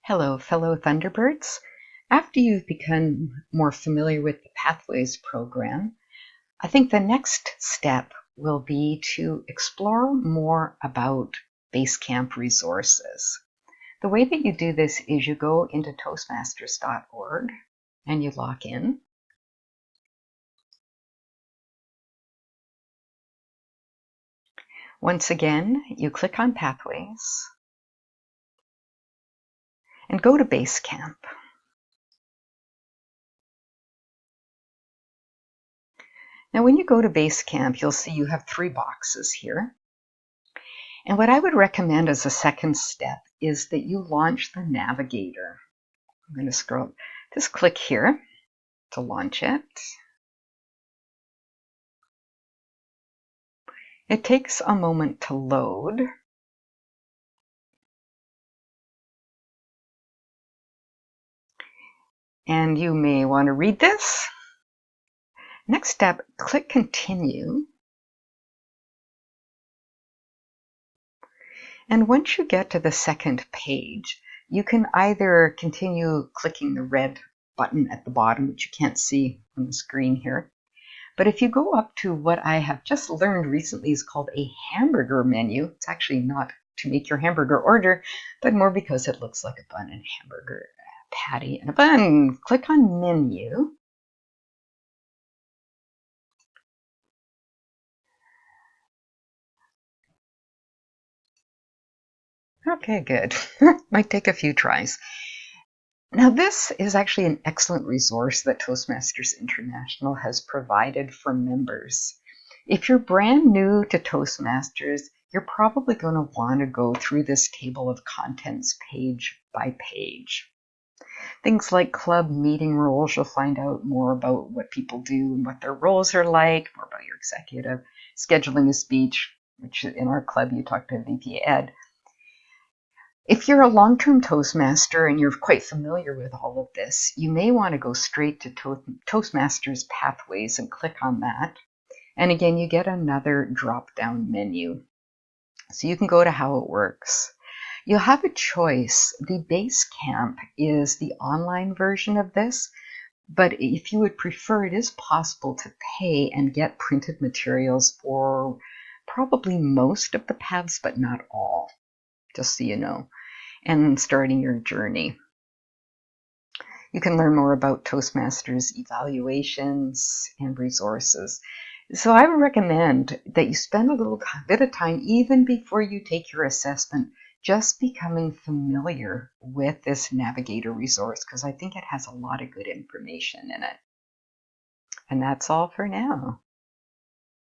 Hello, fellow Thunderbirds. After you've become more familiar with the Pathways program, I think the next step will be to explore more about Basecamp resources. The way that you do this is you go into Toastmasters.org and you log in. Once again, you click on Pathways and go to Basecamp. Now, when you go to Basecamp, you'll see you have 3 boxes here. And what I would recommend as a second step is that you launch the Navigator. I'm going to scroll, just click here to launch it. It takes a moment to load. And you may want to read this. Next step, click Continue. And once you get to the second page, you can either continue clicking the red button at the bottom, which you can't see on the screen here. But if you go up to what I have just learned recently is called a hamburger menu, it's actually not to make your hamburger order, but more because it looks like a bun and hamburger patty and a bun. Click on Menu. Okay, good. Might take a few tries. Now, this is actually an excellent resource that Toastmasters International has provided for members. If you're brand new to Toastmasters, you're probably going to want to go through this table of contents page by page. Things like club meeting roles, you'll find out more about what people do and what their roles are like, more about your executive, scheduling a speech, which in our club you talk to VP Ed. If you're a long-term Toastmaster and you're quite familiar with all of this, you may want to go straight to Toastmasters Pathways and click on that. And again, you get another drop-down menu. So you can go to how it works. You'll have a choice. The Basecamp is the online version of this, but if you would prefer, it is possible to pay and get printed materials for probably most of the paths, but not all, just so you know, and starting your journey. You can learn more about Toastmasters evaluations and resources. So I would recommend that you spend a little bit of time, even before you take your assessment, just becoming familiar with this Navigator resource, because I think it has a lot of good information in it. And that's all for now.